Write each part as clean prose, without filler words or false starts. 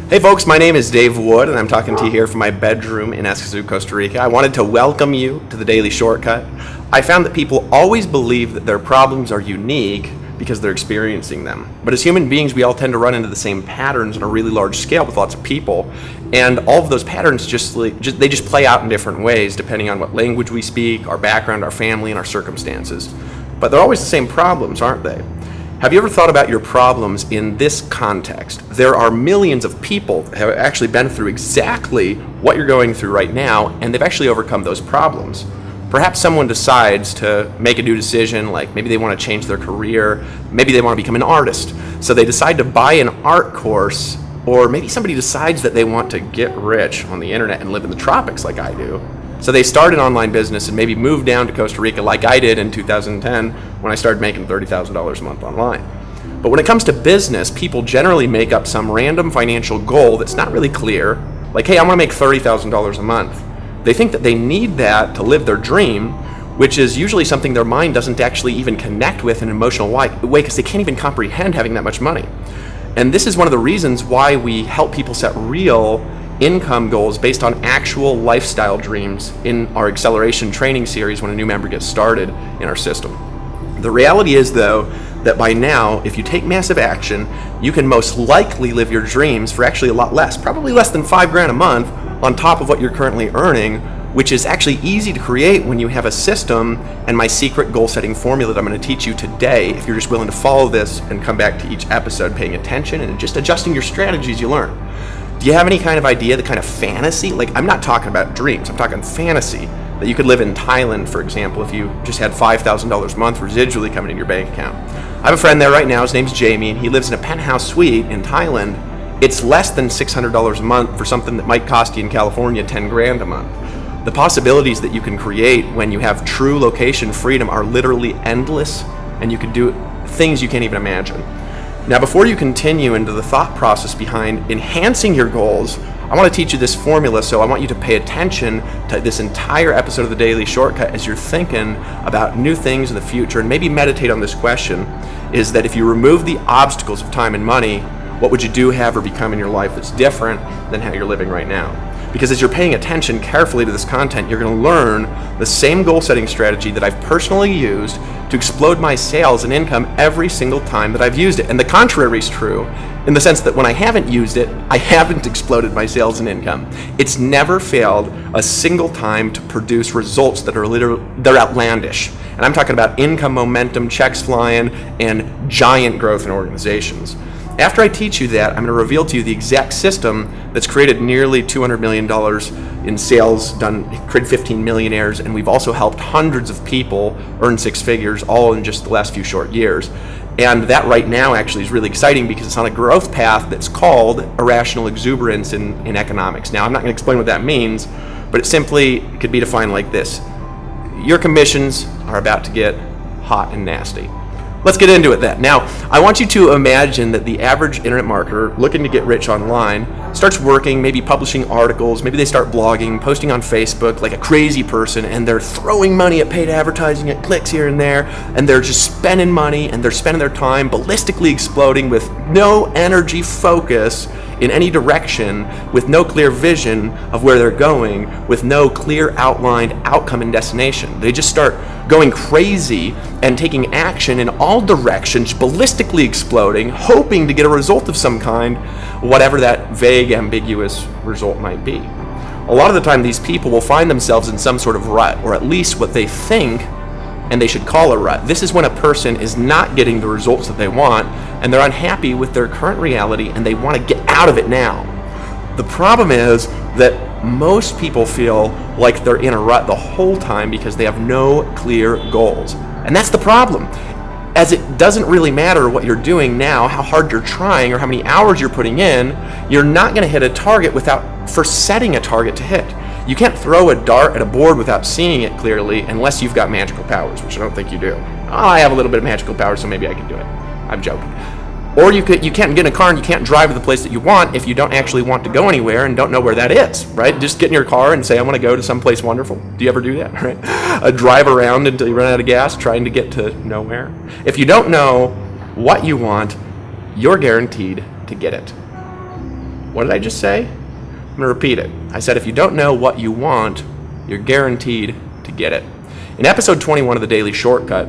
Hey folks, my name is Dave Wood and I'm talking to you here from my bedroom in Escazú, Costa Rica. I wanted to welcome you to the Daily Shortcut. I found that people always believe that their problems are unique because they're experiencing them. But as human beings, we all tend to run into the same patterns on a really large scale with lots of people. And all of those patterns just play out in different ways depending on what language we speak, our background, our family, and our circumstances. But they're always the same problems, aren't they? Have you ever thought about your problems in this context? There are millions of people that have actually been through exactly what you're going through right now, and they've actually overcome those problems. Perhaps someone decides to make a new decision, like maybe they want to change their career, maybe they want to become an artist. So they decide to buy an art course, or maybe somebody decides that they want to get rich on the internet and live in the tropics like I do. So they start an online business and maybe move down to Costa Rica like I did in 2010 when I started making $30,000 a month online. But when it comes to business, people generally make up some random financial goal that's not really clear, like, hey, I want to make $30,000 a month. They think that they need that to live their dream, which is usually something their mind doesn't actually even connect with in an emotional way because they can't even comprehend having that much money. And this is one of the reasons why we help people set real income goals based on actual lifestyle dreams in our acceleration training series when a new member gets started in our system. The reality is, though, that by now, if you take massive action, you can most likely live your dreams for actually a lot less, probably less than $5,000 a month on top of what you're currently earning, which is actually easy to create when you have a system and my secret goal setting formula that I'm going to teach you today if you're just willing to follow this and come back to each episode paying attention and just adjusting your strategies you learn. Do you have any kind of idea, the kind of fantasy? Like, I'm not talking about dreams, I'm talking fantasy, that you could live in Thailand, for example, if you just had $5,000 a month residually coming in your bank account. I have a friend there right now, his name's Jamie, and he lives in a penthouse suite in Thailand. It's less than $600 a month for something that might cost you in California $10,000 a month. The possibilities that you can create when you have true location freedom are literally endless, and you can do things you can't even imagine. Now, before you continue into the thought process behind enhancing your goals, I want to teach you this formula, so I want you to pay attention to this entire episode of the Daily Shortcut as you're thinking about new things in the future, and maybe meditate on this question, is that if you remove the obstacles of time and money, what would you do, have, or become in your life that's different than how you're living right now? Because as you're paying attention carefully to this content, you're going to learn the same goal setting strategy that I've personally used to explode my sales and income every single time that I've used it. And the contrary is true in the sense that when I haven't used it, I haven't exploded my sales and income. It's never failed a single time to produce results that are they're outlandish. And I'm talking about income momentum, checks flying, and giant growth in organizations. After I teach you that, I'm going to reveal to you the exact system that's created nearly $200 million in sales, created 15 millionaires, and we've also helped hundreds of people earn six figures, all in just the last few short years. And that right now actually is really exciting because it's on a growth path that's called irrational exuberance in economics. Now, I'm not going to explain what that means, but it could be defined like this. Your commissions are about to get hot and nasty. Let's get into it then. Now, I want you to imagine that the average internet marketer looking to get rich online starts working, maybe publishing articles, maybe they start blogging, posting on Facebook like a crazy person, and they're throwing money at paid advertising, at clicks here and there, and they're just spending money, and they're spending their time ballistically exploding with no energy focus in any direction, with no clear vision of where they're going, with no clear outlined outcome and destination. They just start going crazy and taking action in all directions, ballistically exploding, hoping to get a result of some kind, whatever that vague, ambiguous result might be. A lot of the time, these people will find themselves in some sort of rut, or at least what they think and they should call a rut. This is when a person is not getting the results that they want, and they're unhappy with their current reality, and they want to get out of it now. The problem is that most people feel like they're in a rut the whole time because they have no clear goals. And that's the problem. As it doesn't really matter what you're doing now, how hard you're trying, or how many hours you're putting in, you're not going to hit a target without first setting a target to hit. You can't throw a dart at a board without seeing it clearly unless you've got magical powers, which I don't think you do. I have a little bit of magical powers, so maybe I can do it. I'm joking. Or you can't get in a car and you can't drive to the place that you want if you don't actually want to go anywhere and don't know where that is, right? Just get in your car and say, I want to go to someplace wonderful. Do you ever do that, right? Drive around until you run out of gas trying to get to nowhere. If you don't know what you want, you're guaranteed to get it. What did I just say? I'm going to repeat it. I said if you don't know what you want, you're guaranteed to get it. In episode 21 of the Daily Shortcut,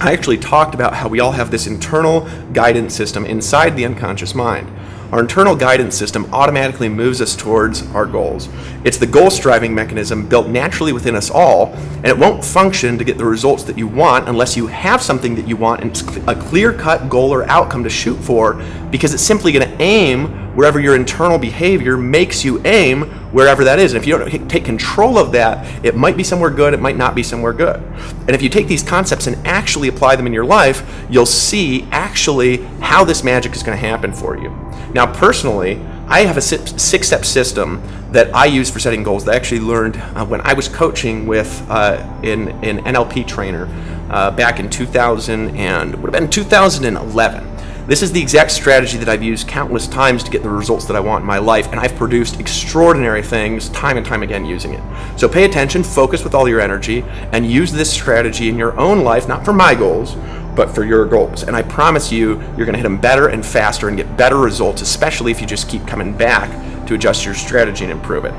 I actually talked about how we all have this internal guidance system inside the unconscious mind. Our internal guidance system automatically moves us towards our goals. It's the goal-striving mechanism built naturally within us all, and it won't function to get the results that you want unless you have something that you want and it's a clear-cut goal or outcome to shoot for, because it's simply going to aim wherever your internal behavior makes you aim, wherever that is. And if you don't take control of that, it might be somewhere good, it might not be somewhere good. And if you take these concepts and actually apply them in your life, you'll see actually how this magic is going to happen for you. Now, personally, I have a six-step system that I use for setting goals that I actually learned when I was coaching with an NLP trainer back in 2011. This is the exact strategy that I've used countless times to get the results that I want in my life, and I've produced extraordinary things time and time again using it. So pay attention, focus with all your energy, and use this strategy in your own life, not for my goals, but for your goals. And I promise you, you're going to hit them better and faster and get better results, especially if you just keep coming back to adjust your strategy and improve it.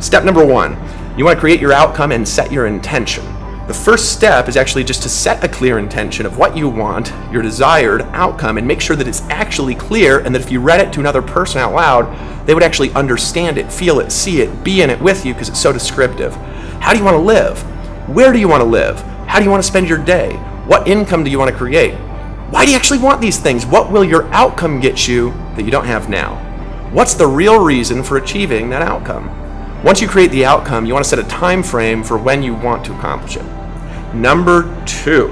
Step number 1, you want to create your outcome and set your intention. The first step is actually just to set a clear intention of what you want, your desired outcome, and make sure that it's actually clear, and that if you read it to another person out loud, they would actually understand it, feel it, see it, be in it with you, because it's so descriptive. How do you want to live? Where do you want to live? How do you want to spend your day? What income do you want to create? Why do you actually want these things? What will your outcome get you that you don't have now? What's the real reason for achieving that outcome? Once you create the outcome, you want to set a time frame for when you want to accomplish it. Number 2,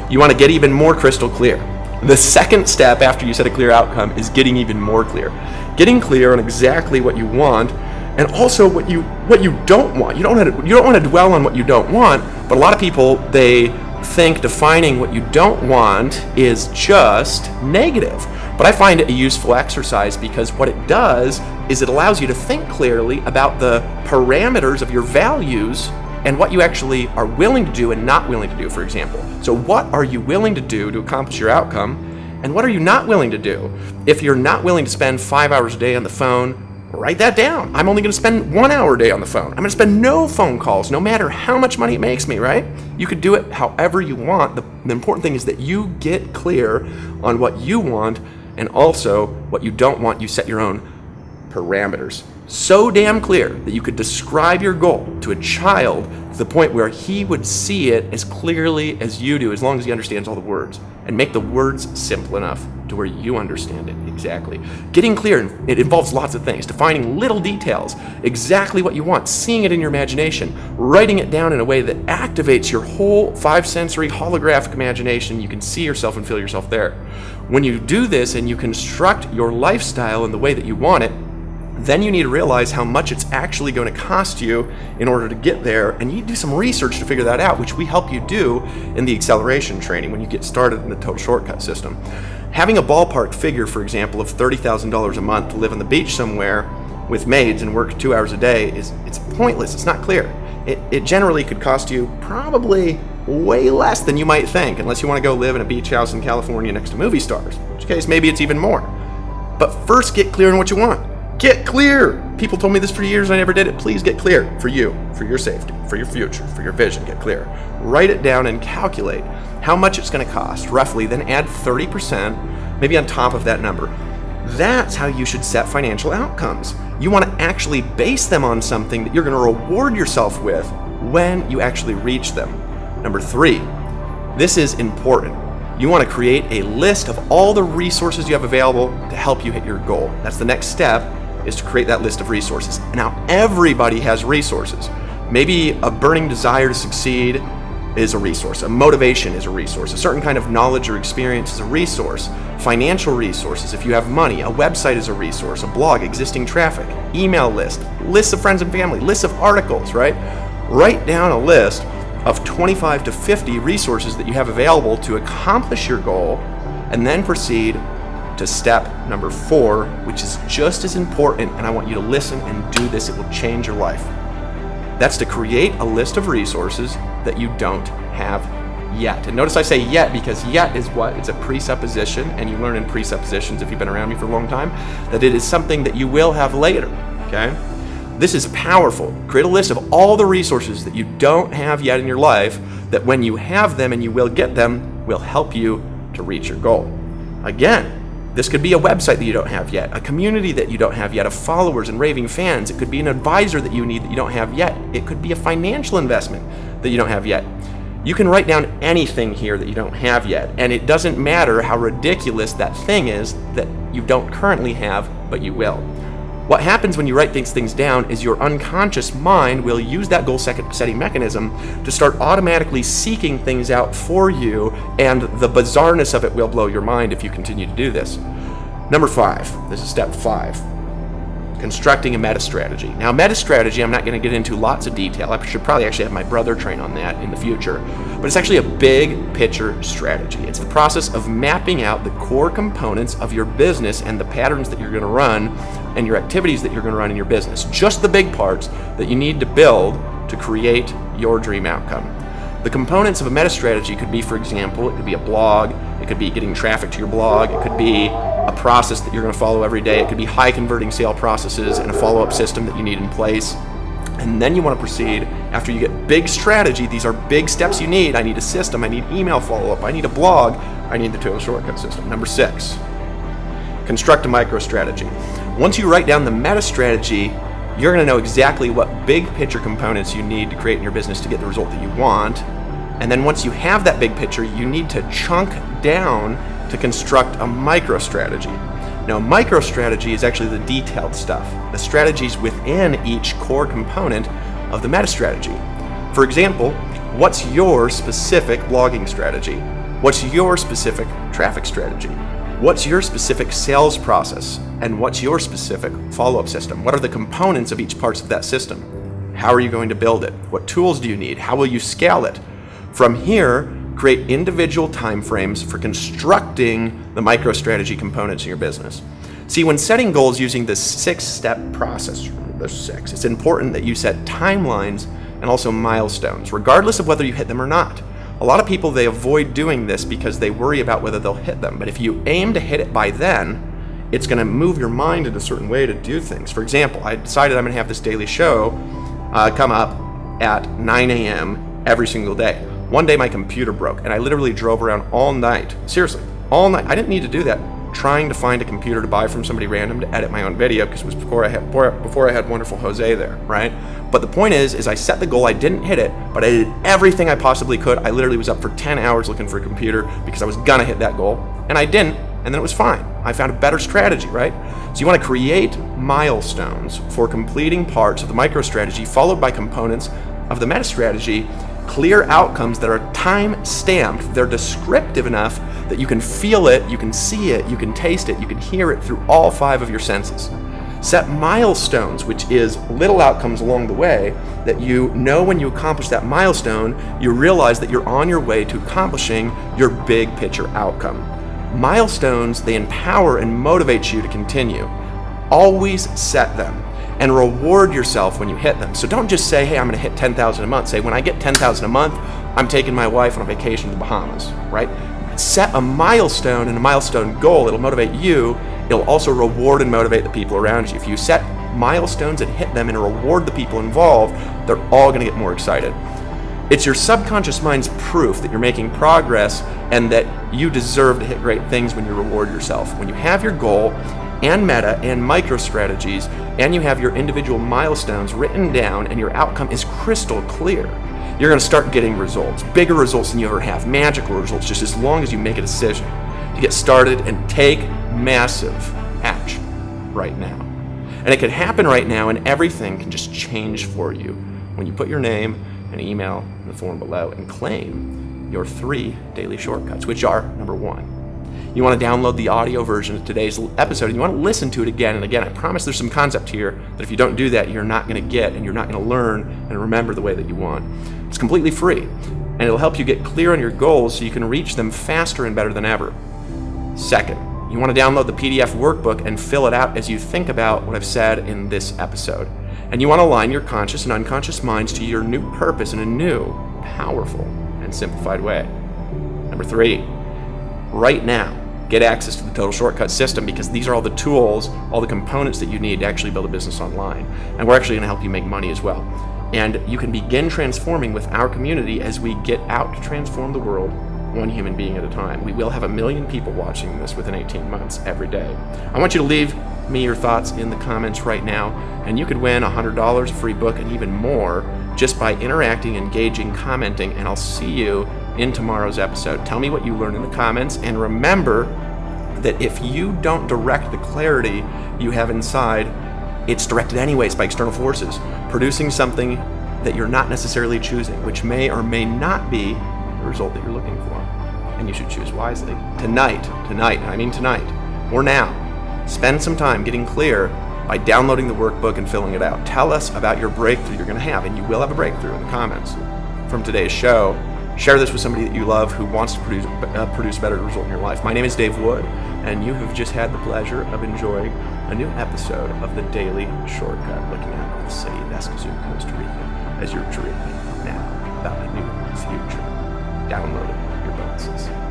you want to get even more crystal clear. The second step after you set a clear outcome is getting even more clear. Getting clear on exactly what you want, and also what you don't want. You don't want to dwell on what you don't want, but a lot of people, they think defining what you don't want is just negative. But I find it a useful exercise, because what it does is it allows you to think clearly about the parameters of your values and what you actually are willing to do and not willing to do, for example. So what are you willing to do to accomplish your outcome, and what are you not willing to do? If you're not willing to spend 5 hours a day on the phone, write that down. I'm only going to spend 1 hour a day on the phone. I'm going to spend no phone calls, no matter how much money it makes me, right? You could do it however you want. The important thing is that you get clear on what you want, and also what you don't want. You set your own parameters. So damn clear that you could describe your goal to a child to the point where he would see it as clearly as you do, as long as he understands all the words, and make the words simple enough to where you understand it exactly. Getting clear, it involves lots of things: defining little details, exactly what you want, seeing it in your imagination, writing it down in a way that activates your whole 5-sensory holographic imagination. You can see yourself and feel yourself there. When you do this and you construct your lifestyle in the way that you want it, then you need to realize how much it's actually going to cost you in order to get there, and you need to do some research to figure that out, which we help you do in the acceleration training when you get started in the Total Shortcut system. Having a ballpark figure, for example, of $30,000 a month to live on the beach somewhere with maids and work 2 hours a day it's pointless. It's not clear. It generally could cost you probably way less than you might think, unless you want to go live in a beach house in California next to movie stars, in which case maybe it's even more. But first, get clear on what you want. Get clear! People told me this for years and I never did it. Please get clear. For you, for your safety, for your future, for your vision, get clear. Write it down and calculate how much it's going to cost, roughly, then add 30%, maybe on top of that number. That's how you should set financial outcomes. You want to actually base them on something that you're going to reward yourself with when you actually reach them. Number 3, this is important. You want to create a list of all the resources you have available to help you hit your goal. That's the next step, is to create that list of resources. Now, everybody has resources. Maybe a burning desire to succeed is a resource. A motivation is a resource. A certain kind of knowledge or experience is a resource. Financial resources, if you have money. A website is a resource. A blog, existing traffic, email list, lists of friends and family, lists of articles, right? Write down a list of 25 to 50 resources that you have available to accomplish your goal, and then proceed to step number 4, which is just as important, and I want you to listen and do this. It will change your life. That's to create a list of resources that you don't have yet. And notice I say yet because yet is what? It's a presupposition, and you learn in presuppositions if you've been around me for a long time, that it is something that you will have later, okay? This is powerful. Create a list of all the resources that you don't have yet in your life that when you have them and you will get them, will help you to reach your goal. Again, this could be a website that you don't have yet, a community that you don't have yet, of followers and raving fans. It could be an advisor that you need that you don't have yet. It could be a financial investment that you don't have yet. You can write down anything here that you don't have yet, and it doesn't matter how ridiculous that thing is that you don't currently have, but you will. What happens when you write these things down is your unconscious mind will use that goal setting mechanism to start automatically seeking things out for you, and the bizarreness of it will blow your mind if you continue to do this. Number 5, this is step 5, constructing a meta strategy. Now, meta strategy, I'm not going to get into lots of detail. I should probably actually have my brother train on that in the future, but it's actually a big picture strategy. It's the process of mapping out the core components of your business and the patterns that you're going to run and your activities that you're going to run in your business. Just the big parts that you need to build to create your dream outcome. The components of a meta strategy could be, for example, it could be a blog, it could be getting traffic to your blog, it could be a process that you're going to follow every day, it could be high converting sale processes and a follow-up system that you need in place. And then you want to proceed, after you get big strategy, these are big steps you need. I need a system, I need email follow-up, I need a blog, I need the total shortcut system. Number 6, construct a micro strategy. Once you write down the meta strategy, you're going to know exactly what big picture components you need to create in your business to get the result that you want. And then once you have that big picture, you need to chunk down to construct a micro strategy. Now, micro strategy is actually the detailed stuff, the strategies within each core component of the meta strategy. For example, what's your specific blogging strategy? What's your specific traffic strategy? What's your specific sales process? And what's your specific follow-up system? What are the components of each parts of that system? How are you going to build it? What tools do you need? How will you scale it? From here, create individual timeframes for constructing the micro-strategy components in your business. See, when setting goals using this 6-step process, it's important that you set timelines and also milestones, regardless of whether you hit them or not. A lot of people, they avoid doing this because they worry about whether they'll hit them. But if you aim to hit it by then, it's going to move your mind in a certain way to do things. For example, I decided I'm going to have this daily show come up at 9 a.m. every single day. One day my computer broke, and I literally drove around all night. Seriously, all night. I didn't need to do that. Trying to find a computer to buy from somebody random to edit my own video, because it was before I had wonderful Jose there, right? But the point is I set the goal, I didn't hit it, but I did everything I possibly could. I literally was up for 10 hours looking for a computer because I was gonna hit that goal, and I didn't, and then it was fine. I found a better strategy, right? So you want to create milestones for completing parts of the micro strategy, followed by components of the meta strategy, clear outcomes that are time stamped. They're descriptive enough that you can feel it, you can see it, you can taste it, you can hear it through all 5 of your senses. Set milestones, which is little outcomes along the way that you know when you accomplish that milestone, you realize that you're on your way to accomplishing your big picture outcome. Milestones, they empower and motivate you to continue. Always set them and reward yourself when you hit them. So don't just say, hey, I'm gonna hit 10,000 a month. Say, when I get 10,000 a month, I'm taking my wife on a vacation to the Bahamas, right? Set a milestone and a milestone goal. It'll motivate you. It'll also reward and motivate the people around you. If you set milestones and hit them and reward the people involved, they're all gonna get more excited. It's your subconscious mind's proof that you're making progress and that you deserve to hit great things when you reward yourself. When you have your goal and meta and micro strategies, and you have your individual milestones written down and your outcome is crystal clear, you're going to start getting results, bigger results than you ever have, magical results, just as long as you make a decision to get started and take massive action right now. And it can happen right now, and everything can just change for you when you put your name and email in the form below and claim your 3 daily shortcuts, which are: number 1, you want to download the audio version of today's episode, and you want to listen to it again and again. I promise there's some concept here that if you don't do that, you're not going to get, and you're not going to learn and remember the way that you want. It's completely free, and it'll help you get clear on your goals so you can reach them faster and better than ever. Second, you want to download the PDF workbook and fill it out as you think about what I've said in this episode. And you want to align your conscious and unconscious minds to your new purpose in a new, powerful, and simplified way. Number 3, right now, get access to the Total Shortcut system, because these are all the tools, all the components that you need to actually build a business online. And we're actually going to help you make money as well. And you can begin transforming with our community as we get out to transform the world one human being at a time. We will have 1 million people watching this within 18 months every day. I want you to leave me your thoughts in the comments right now, and you could win $100, a free book, and even more just by interacting, engaging, commenting, and I'll see you in tomorrow's episode. Tell me what you learned in the comments, and remember that if you don't direct the clarity you have inside, it's directed anyways by external forces, producing something that you're not necessarily choosing, which may or may not be the result that you're looking for. And you should choose wisely. Tonight, I mean tonight, or now, spend some time getting clear by downloading the workbook and filling it out. Tell us about your breakthrough you're going to have, and you will have a breakthrough in the comments from today's show. Share this with somebody that you love who wants to produce a better result in your life. My name is Dave Wood, and you have just had the pleasure of enjoying a new episode of The Daily Shortcut, looking out at the city of Escazú, Costa Rica, as you're dreaming now about a new future. Download your bonuses.